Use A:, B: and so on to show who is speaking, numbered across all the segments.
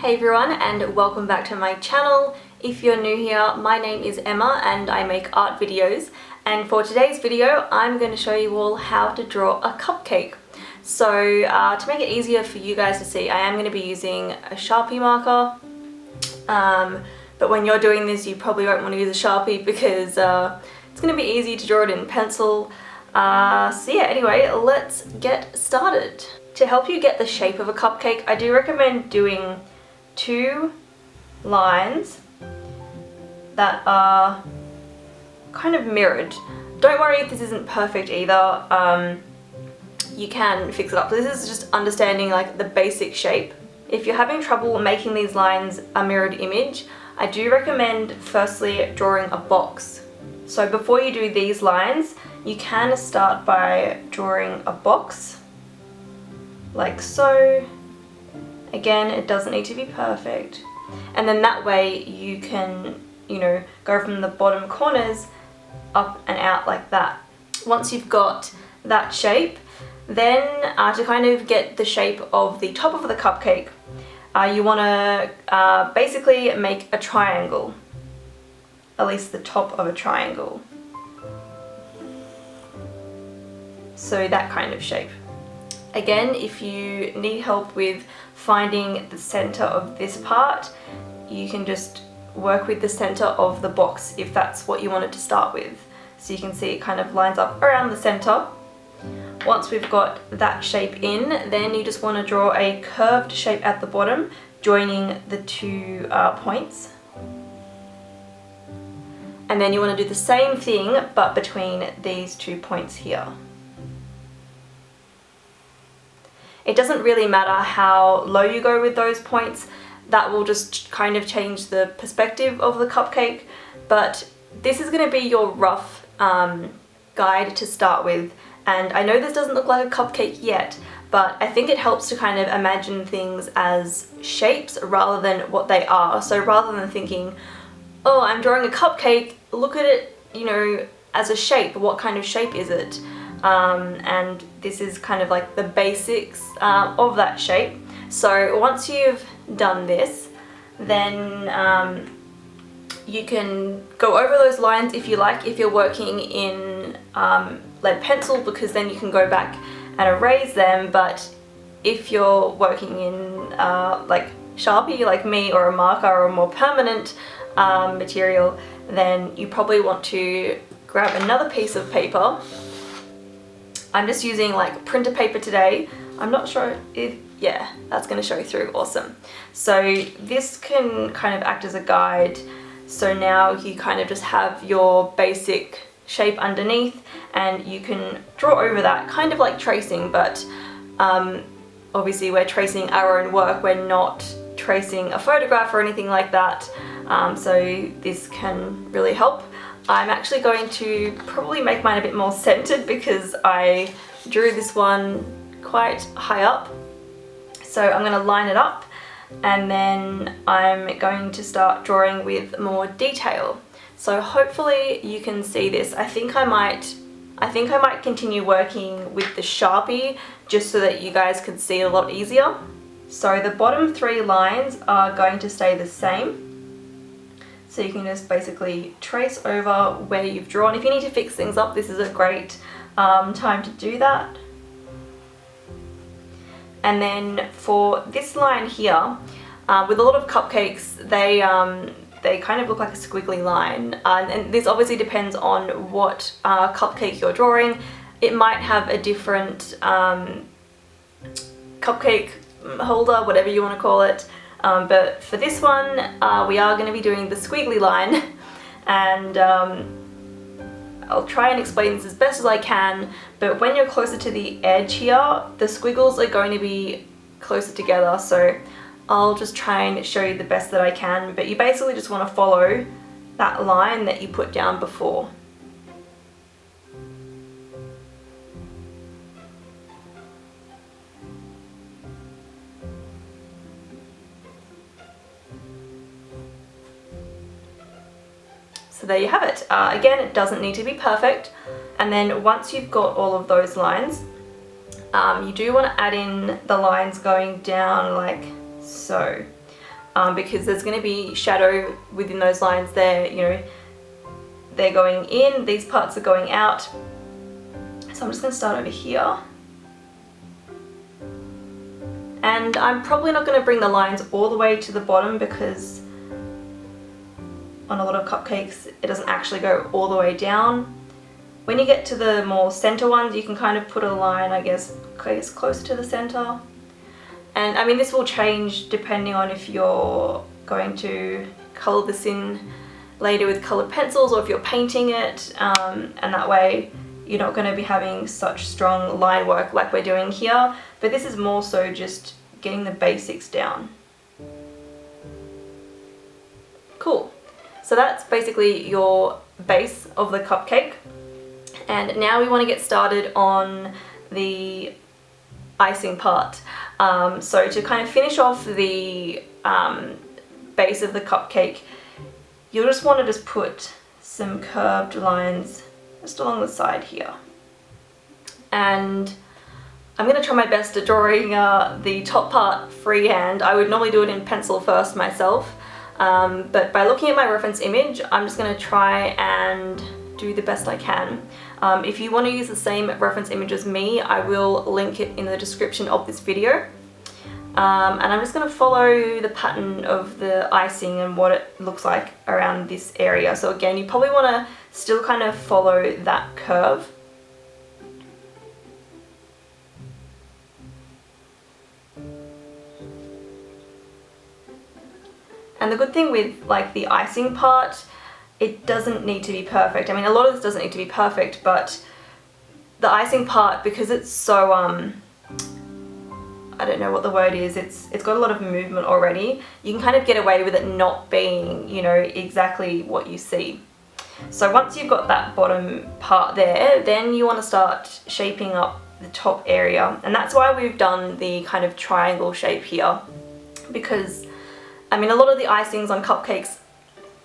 A: Hey everyone, and welcome back to my channel. If you're new here, my name is Emma and I make art videos, and for today's video I'm going to show you all how to draw a cupcake. So to make it easier for you guys to see, I am going to be using a Sharpie marker, but when you're doing this you probably won't want to use a Sharpie because it's going to be easy to draw it in pencil. So yeah, anyway, let's get started. To help you get the shape of a cupcake, I do recommend doing two lines that are kind of mirrored. Don't worry if this isn't perfect either, you can fix it up. This is just understanding like the basic shape. If you're having trouble making these lines a mirrored image, I do recommend firstly drawing a box. So before you do these lines, you can start by drawing a box like so. Again, it doesn't need to be perfect. And then that way you can, go from the bottom corners up and out like that. Once you've got that shape, then to kind of get the shape of the top of the cupcake, you want to basically make a triangle, at least the top of a triangle. So that kind of shape. Again, if you need help with finding the center of this part, you can just work with the center of the box if that's what you wanted to start with. So you can see it kind of lines up around the center. Once we've got that shape in, then you just want to draw a curved shape at the bottom, joining the two points. And then you want to do the same thing, but between these 2 points here. It doesn't really matter how low you go with those points, that will just kind of change the perspective of the cupcake, but this is going to be your rough guide to start with. And I know this doesn't look like a cupcake yet, but I think it helps to kind of imagine things as shapes rather than what they are. So rather than thinking, oh, I'm drawing a cupcake, look at it, as a shape. What kind of shape is it? And this is kind of like the basics of that shape. So once you've done this, then you can go over those lines if you like, if you're working in lead pencil, because then you can go back and erase them. But if you're working in like Sharpie like me, or a marker, or a more permanent material, then you probably want to grab another piece of paper. I'm just using like printer paper today. I'm not sure if, yeah, that's going to show through. Awesome. So this can kind of act as a guide. So now you kind of just have your basic shape underneath, and you can draw over that, kind of like tracing, but obviously we're tracing our own work. We're not tracing a photograph or anything like that. So this can really help. I'm actually going to probably make mine a bit more centered because I drew this one quite high up. So I'm going to line it up, and then I'm going to start drawing with more detail. So hopefully you can see this. I think I might continue working with the Sharpie just so that you guys can see it a lot easier. So the bottom 3 lines are going to stay the same. So you can just basically trace over where you've drawn. If you need to fix things up, this is a great time to do that. And then for this line here, with a lot of cupcakes, they kind of look like a squiggly line. And this obviously depends on what cupcake you're drawing. It might have a different cupcake holder, whatever you want to call it. But for this one, we are going to be doing the squiggly line, and I'll try and explain this as best as I can, but when you're closer to the edge here, the squiggles are going to be closer together, so I'll just try and show you the best that I can, but you basically just want to follow that line that you put down before. So there you have it. Again, it doesn't need to be perfect. And then once you've got all of those lines, you do want to add in the lines going down like so. because there's going to be shadow within those lines there. You know, they're going in, these parts are going out. So I'm just going to start over here. And I'm probably not going to bring the lines all the way to the bottom because on a lot of cupcakes it doesn't actually go all the way down. When you get to the more center ones, you can kind of put a line, I guess closer to the center. And I mean, this will change depending on if you're going to color this in later with colored pencils or if you're painting it, and that way you're not going to be having such strong line work like we're doing here. But this is more so just getting the basics down. Cool. So that's basically your base of the cupcake. And now we want to get started on the icing part. So to kind of finish off the base of the cupcake, you'll just want to just put some curved lines just along the side here. And I'm going to try my best at drawing the top part freehand. I would normally do it in pencil first myself, but by looking at my reference image, I'm just going to try and do the best I can. If you want to use the same reference image as me, I will link it in the description of this video. And I'm just going to follow the pattern of the icing and what it looks like around this area. So again, you probably want to still kind of follow that curve. And the good thing with like the icing part, it doesn't need to be perfect. I mean, a lot of this doesn't need to be perfect, but the icing part, because it's so, I don't know what the word is, it's got a lot of movement already, you can kind of get away with it not being, you know, exactly what you see. So once you've got that bottom part there, then you want to start shaping up the top area. And that's why we've done the kind of triangle shape here, because I mean, a lot of the icings on cupcakes,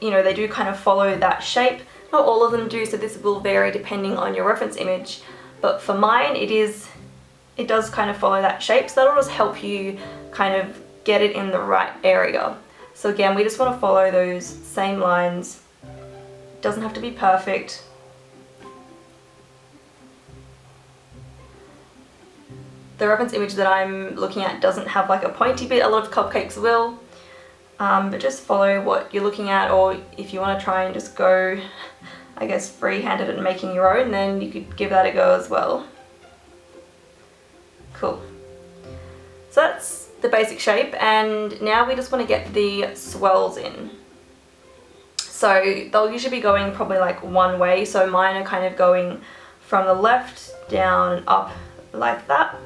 A: you know, they do kind of follow that shape. Not all of them do, so this will vary depending on your reference image. But for mine, it does kind of follow that shape, so that'll just help you kind of get it in the right area. So again, we just want to follow those same lines. It doesn't have to be perfect. The reference image that I'm looking at doesn't have like a pointy bit. A lot of cupcakes will. But just follow what you're looking at, or if you want to try and just go, I guess, free-handed and making your own, then you could give that a go as well. Cool. So that's the basic shape, and now we just want to get the swirls in. So they'll usually be going probably like one way, so mine are kind of going from the left down and up like that.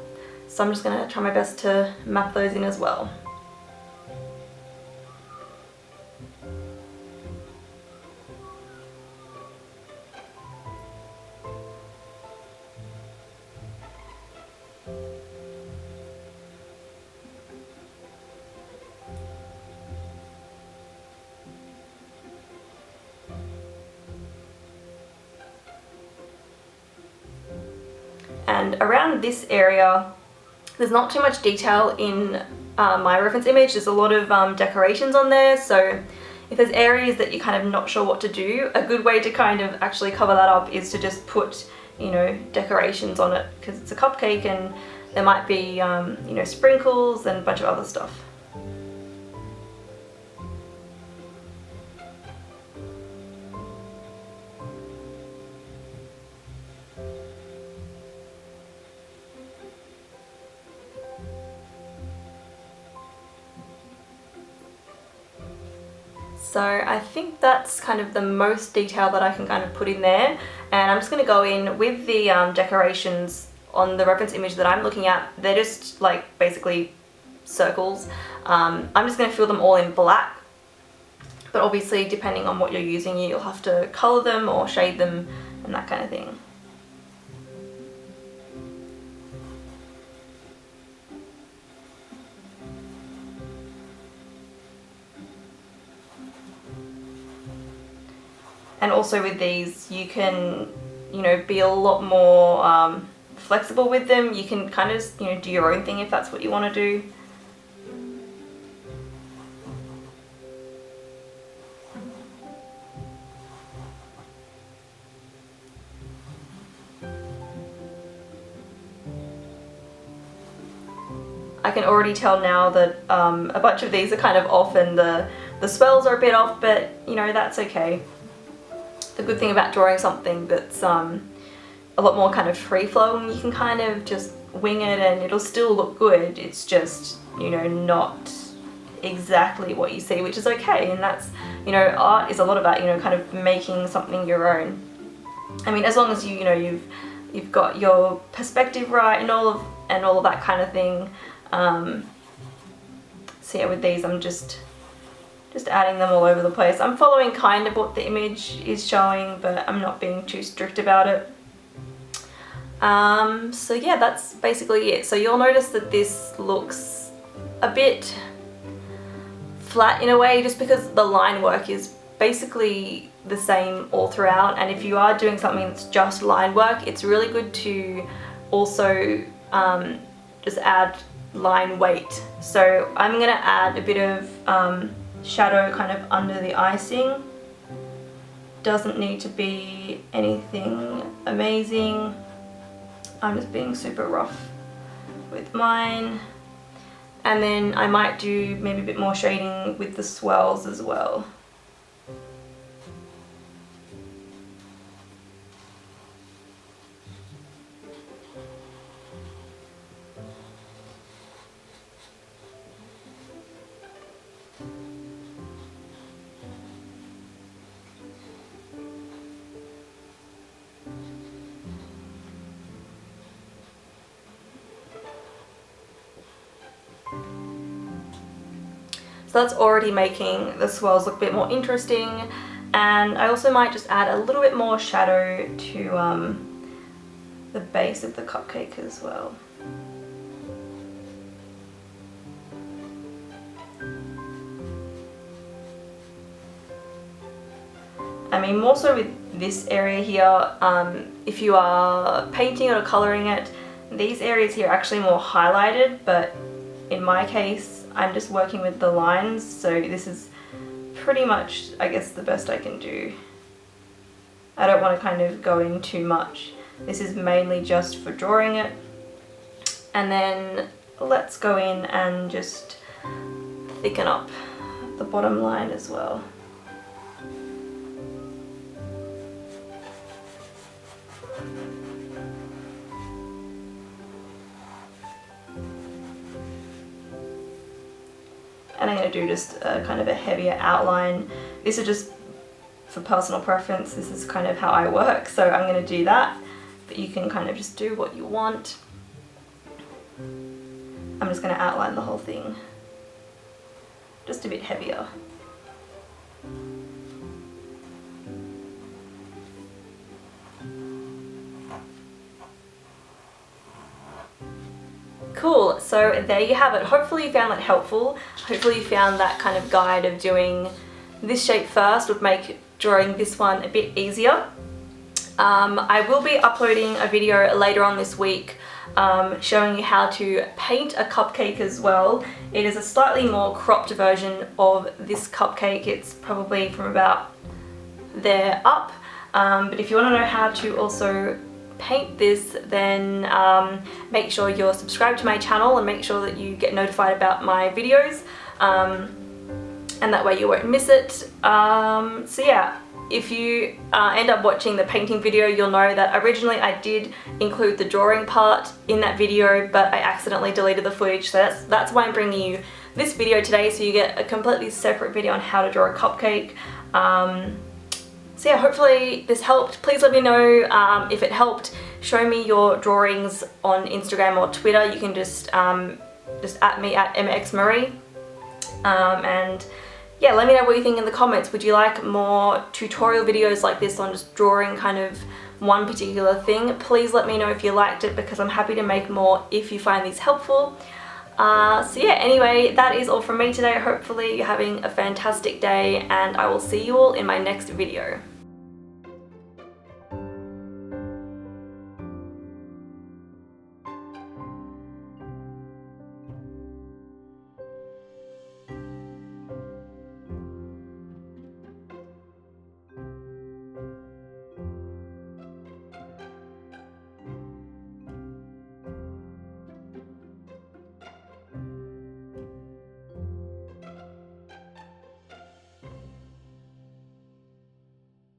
A: So I'm just going to try my best to map those in as well. And around this area, there's not too much detail in my reference image. There's a lot of decorations on there, so if there's areas that you're kind of not sure what to do, a good way to kind of actually cover that up is to just put, you know, decorations on it, because it's a cupcake and there might be, you know, sprinkles and a bunch of other stuff. So I think that's kind of the most detail that I can kind of put in there, and I'm just going to go in with the decorations on the reference image that I'm looking at. They're just like basically circles. I'm just going to fill them all in black, but obviously depending on what you're using, you'll have to colour them or shade them and that kind of thing. And also with these, you can, you know, be a lot more flexible with them. You can kind of, you know, do your own thing if that's what you want to do. I can already tell now that a bunch of these are kind of off and the swells are a bit off, but you know, that's okay. The good thing about drawing something that's a lot more kind of free-flowing, you can kind of just wing it and it'll still look good. It's just, you know, not exactly what you see, which is okay. And that's, you know, art is a lot about, you know, kind of making something your own. I mean, as long as you know, you've got your perspective right and all of that kind of thing. So yeah, with these I'm just adding them all over the place. I'm following kind of what the image is showing, but I'm not being too strict about it. So yeah, that's basically it. So you'll notice that this looks a bit flat in a way, just because the line work is basically the same all throughout. And if you are doing something that's just line work, it's really good to also just add line weight. So I'm gonna add a bit of shadow kind of under the icing. Doesn't need to be anything amazing. I'm just being super rough with mine. And then I might do maybe a bit more shading with the swirls as well. So that's already making the swirls look a bit more interesting, and I also might just add a little bit more shadow to the base of the cupcake as well. I mean, more so with this area here, if you are painting or colouring it, these areas here are actually more highlighted, but in my case I'm just working with the lines, so this is pretty much, I guess, the best I can do. I don't want to kind of go in too much. This is mainly just for drawing it. And then let's go in and just thicken up the bottom line as well. And I'm going to do just a kind of a heavier outline. This is just for personal preference. This is kind of how I work, so I'm going to do that. But you can kind of just do what you want. I'm just going to outline the whole thing just a bit heavier. Cool, so there you have it. Hopefully you found that helpful. Hopefully you found that kind of guide of doing this shape first would make drawing this one a bit easier. I will be uploading a video later on this week showing you how to paint a cupcake as well. It is a slightly more cropped version of this cupcake. It's probably from about there up. But if you want to know how to also paint this, then make sure you're subscribed to my channel and make sure that you get notified about my videos, and that way you won't miss it. So yeah, if you end up watching the painting video, you'll know that originally I did include the drawing part in that video, but I accidentally deleted the footage, so that's why I'm bringing you this video today, so you get a completely separate video on how to draw a cupcake. So yeah, hopefully this helped. Please let me know if it helped. Show me your drawings on Instagram or Twitter. You can just at me at Maree. And yeah, let me know what you think in the comments. Would you like more tutorial videos like this on just drawing kind of one particular thing? Please let me know if you liked it, because I'm happy to make more if you find these helpful. So yeah, anyway, that is all from me today. Hopefully you're having a fantastic day, and I will see you all in my next video.